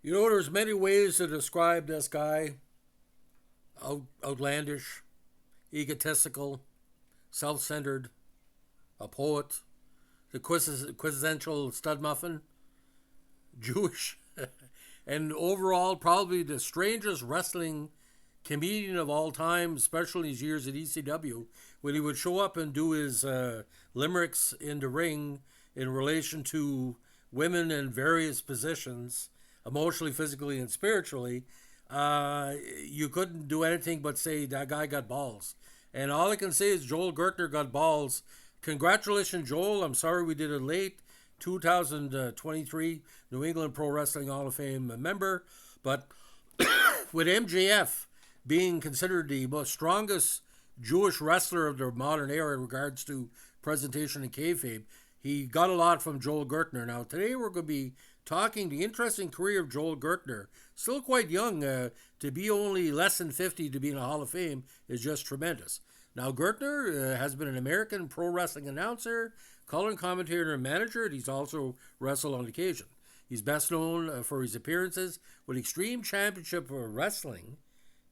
You know, there's many ways to describe this guy. Outlandish, egotistical, self-centered, a poet, the quintessential stud muffin, Jewish, and overall probably the strangest wrestling comedian of all time, especially his years at ECW, when he would show up and do his limericks in the ring in relation to women in various positions, emotionally, physically, and spiritually. You couldn't do anything but say that guy got balls. And all I can say is Joel Gertner got balls. Congratulations, Joel. I'm sorry we did it late. 2023 New England Pro Wrestling Hall of Fame member. But with MJF being considered the most strongest Jewish wrestler of the modern era in regards to presentation and kayfabe, he got a lot from Joel Gertner. Now, today we're going to be talking the interesting career of Joel Gertner. Still quite young. To be only less than 50 to be in a Hall of Fame is just tremendous. Now, Gertner has been an American pro wrestling announcer, color and commentator, and manager, and he's also wrestled on occasion. He's best known for his appearances with Extreme Championship Wrestling.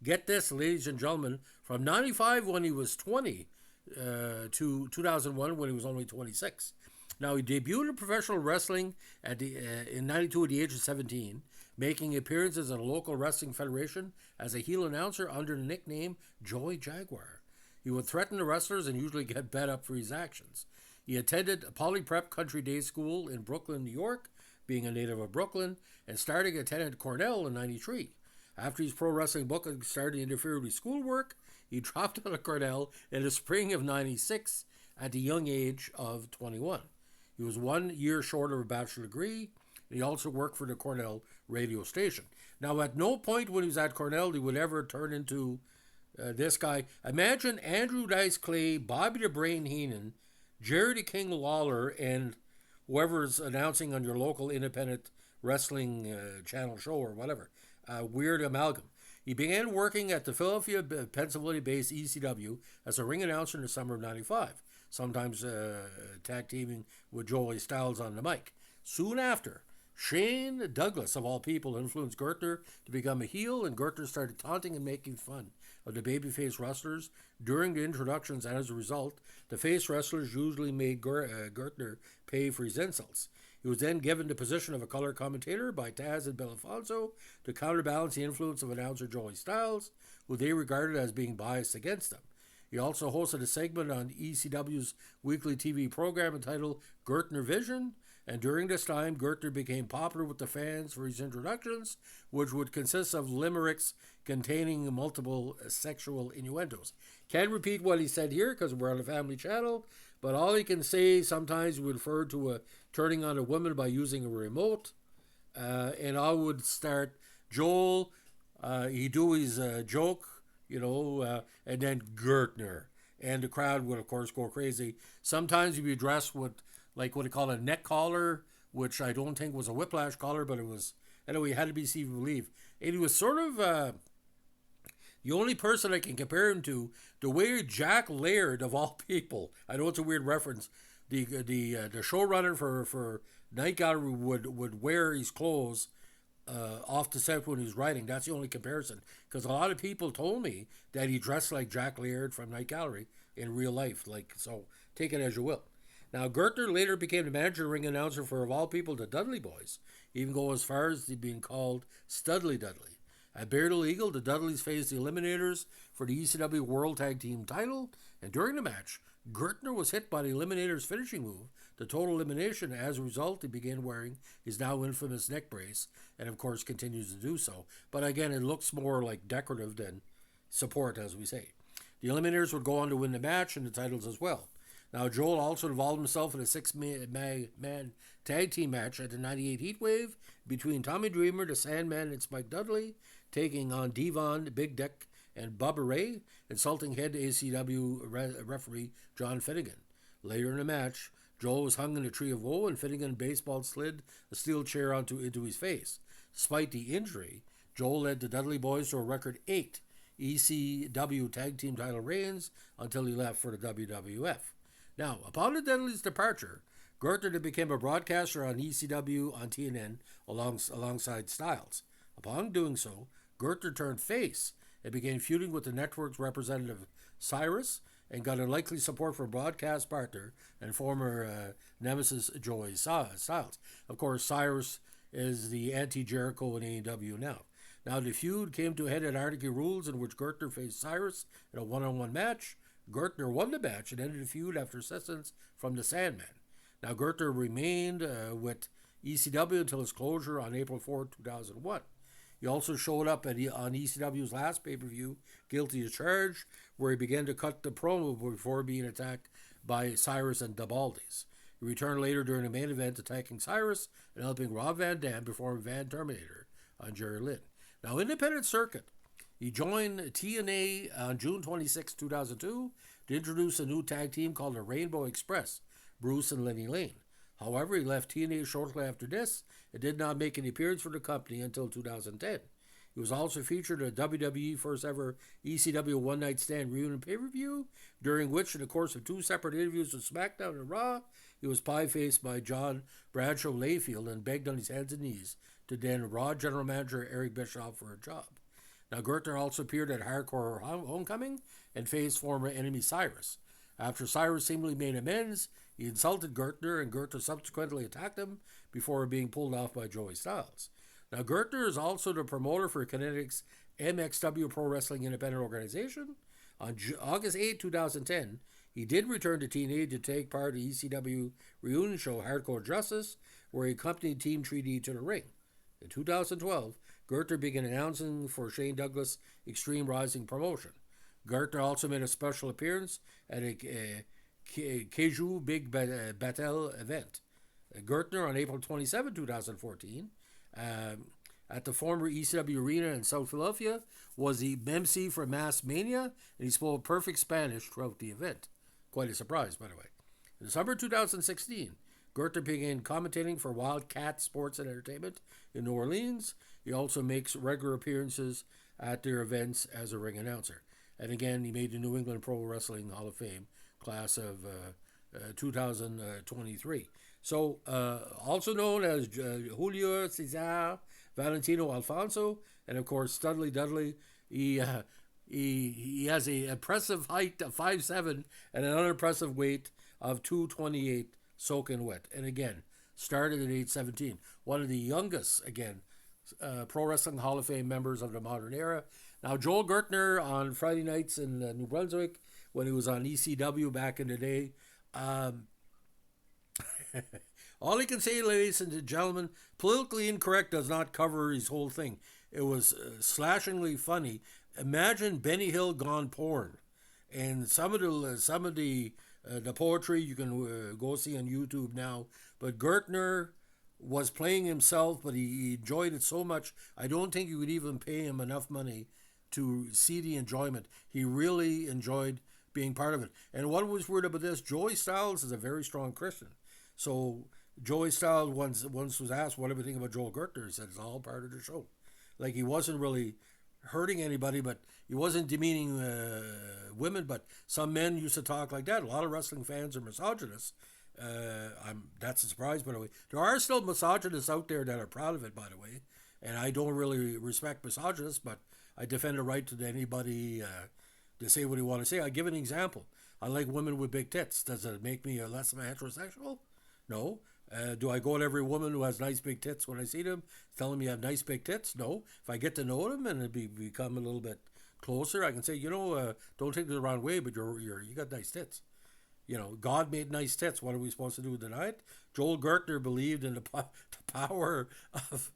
Get this, ladies and gentlemen, from 95 when he was 20 to 2001 when he was only 26. Now, he debuted in professional wrestling in 92 at the age of 17, making appearances in a local wrestling federation as a heel announcer under the nickname Joey Jaguar. He would threaten the wrestlers and usually get bet up for his actions. He attended Poly Prep Country Day School in Brooklyn, New York, being a native of Brooklyn, and starting attended Cornell in 93. After his pro wrestling booking started to interfere with his schoolwork, he dropped out of Cornell in the spring of 96 at the young age of 21. He was 1 year short of a bachelor's degree, and he also worked for the Cornell radio station. Now, at no point when he was at Cornell he would ever turn into this guy. Imagine Andrew Dice Clay, Bobby the Brain Heenan, Jerry the King Lawler, and whoever's announcing on your local independent wrestling channel show or whatever. Weird amalgam. He began working at the Philadelphia, Pennsylvania-based ECW as a ring announcer in the summer of 95, sometimes tag teaming with Joey Styles on the mic. Soon after, Shane Douglas, of all people, influenced Gertner to become a heel, and Gertner started taunting and making fun of the babyface wrestlers during the introductions, and as a result, the face wrestlers usually made Gertner pay for his insults. He was then given the position of a color commentator by Taz and Bill Alfonso to counterbalance the influence of announcer Joey Styles, who they regarded as being biased against them. He also hosted a segment on ECW's weekly TV program entitled Gertner Vision, and during this time, Gertner became popular with the fans for his introductions, which would consist of limericks containing multiple sexual innuendos. Can't repeat what he said here because we're on a family channel, but all he can say sometimes would refer to turning on a woman by using a remote. And I would start, Joel, he do his joke, and then Gertner. And the crowd would, of course, go crazy. Sometimes he'd be dressed with, like what they call a neck collar, which I don't think was a whiplash collar, but it was, anyway, it had to be seen to believe. And he was sort of the only person I can compare him to, the way Jack Laird, of all people, I know it's a weird reference, the showrunner for Night Gallery would wear his clothes off the set when he's writing. That's the only comparison. Because a lot of people told me that he dressed like Jack Laird from Night Gallery in real life. So take it as you will. Now, Gertner later became the manager and ring announcer for, of all people, the Dudley Boys, even go as far as being called Studley Dudley. At Burial Eagle, the Dudleys faced the Eliminators for the ECW World Tag Team title, and during the match, Gertner was hit by the Eliminators' finishing move, the total elimination. As a result, he began wearing his now infamous neck brace, and of course continues to do so. But again, it looks more like decorative than support, as we say. The Eliminators would go on to win the match and the titles as well. Now, Joel also involved himself in a six-man tag team match at the 98 Heatwave between Tommy Dreamer, the Sandman, and Spike Dudley, taking on Devon, Big Dick, and Bubba Ray, insulting head ACW referee John Finnegan. Later in the match, Joel was hung in a tree of woe, and Finnegan baseball slid a steel chair into his face. Despite the injury, Joel led the Dudley Boys to a record 8 ECW tag team title reigns until he left for the WWF. Now, upon the Dudley's departure, Gertner then became a broadcaster on ECW on TNN alongside Styles. Upon doing so, Gertner turned face and began feuding with the network's representative Cyrus and got unlikely support from broadcast partner and former nemesis Joey Styles. Of course, Cyrus is the anti-Jericho in AEW now. Now, the feud came to a head at Anarchy Rules, in which Gertner faced Cyrus in a one-on-one match. Gertner won the match and ended the feud after assistance from the Sandman. Now, Gertner remained with ECW until his closure on April 4, 2001. He also showed up on ECW's last pay-per-view, Guilty as Charged, where he began to cut the promo before being attacked by Cyrus and the Baldys. He returned later during the main event, attacking Cyrus and helping Rob Van Dam before Van Terminator on Jerry Lynn. Now, independent circuit. He joined TNA on June 26, 2002 to introduce a new tag team called the Rainbow Express, Bruce and Lenny Lane. However, he left TNA shortly after this and did not make any appearance for the company until 2010. He was also featured in a WWE first ever ECW One Night Stand reunion pay-per-view, during which, in the course of 2 separate interviews with SmackDown and Raw, he was pie-faced by John Bradshaw Layfield and begged on his hands and knees to then Raw General Manager Eric Bischoff for a job. Now, Gertner also appeared at Hardcore Homecoming and faced former enemy Cyrus. After Cyrus seemingly made amends, he insulted Gertner, and Gertner subsequently attacked him before being pulled off by Joey Styles. Now, Gertner is also the promoter for Kinetic's MXW Pro Wrestling Independent Organization. On August 8, 2010, he did return to TNA to take part in the ECW reunion show Hardcore Justice, where he accompanied Team 3D to the ring. In 2012, Gertner began announcing for Shane Douglas' Extreme Rising promotion. Gertner also made a special appearance at a Keiju Big Battle event. Gertner, on April 27, 2014, at the former ECW Arena in South Philadelphia, was the MC for Mass Mania, and he spoke perfect Spanish throughout the event. Quite a surprise, by the way. In summer 2016, Gertner began commentating for Wildcat Sports and Entertainment in New Orleans. He also makes regular appearances at their events as a ring announcer. And again, he made the New England Pro Wrestling Hall of Fame class of 2023. So, also known as Julio Cesar Valentino Alfonso, and of course Studley Dudley. He has an impressive height of 5'7" and an unimpressive weight of 228 soaking wet. And again, started at age 17. One of the youngest, again, Pro Wrestling Hall of Fame members of the modern era. Now, Joel Gertner on Friday nights in New Brunswick, when he was on ECW back in the day. All I can say, ladies and gentlemen, politically incorrect does not cover his whole thing. It was slashingly funny. Imagine Benny Hill gone porn, and some of the poetry you can go see on YouTube now. But Gertner was playing himself, but he enjoyed it so much. I don't think you would even pay him enough money to see the enjoyment. He really enjoyed being part of it. And what was weird about this, Joey Styles is a very strong Christian. So Joey Styles once was asked, what do you think about Joel Gertner? He said, it's all part of the show. Like, he wasn't really hurting anybody, but he wasn't demeaning women, but some men used to talk like that. A lot of wrestling fans are misogynists. That's a surprise, by the way. There are still misogynists out there that are proud of it, by the way. And I don't really respect misogynists, but I defend the right to anybody to say what they want to say. I'll give an example. I like women with big tits. Does it make me less of a heterosexual? No. Do I go to every woman who has nice big tits when I see them, tell them you have nice big tits? No. If I get to know them and become a little bit closer, I can say, don't take it the wrong way, but you got nice tits. God made nice tits. What are we supposed to do tonight? Joel Gertner believed in the power of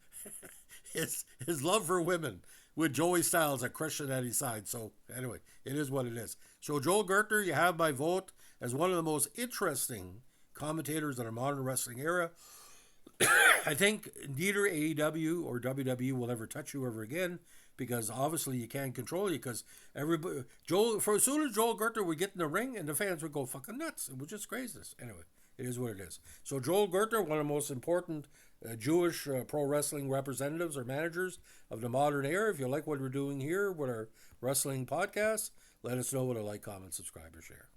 his love for women, with Joey Styles, a Christian at his side. So anyway, it is what it is. So Joel Gertner, you have my vote as one of the most interesting commentators in our modern wrestling era. I think neither AEW or WWE will ever touch you ever again, because obviously you can't control you, because everybody, as soon as Joel Gertner would get in the ring, and the fans would go fucking nuts. It was just craziness. Anyway, it is what it is. So Joel Gertner, one of the most important Jewish pro wrestling representatives or managers of the modern era. If you like what we're doing here with our wrestling podcast, let us know with a like, comment, subscribe, or share.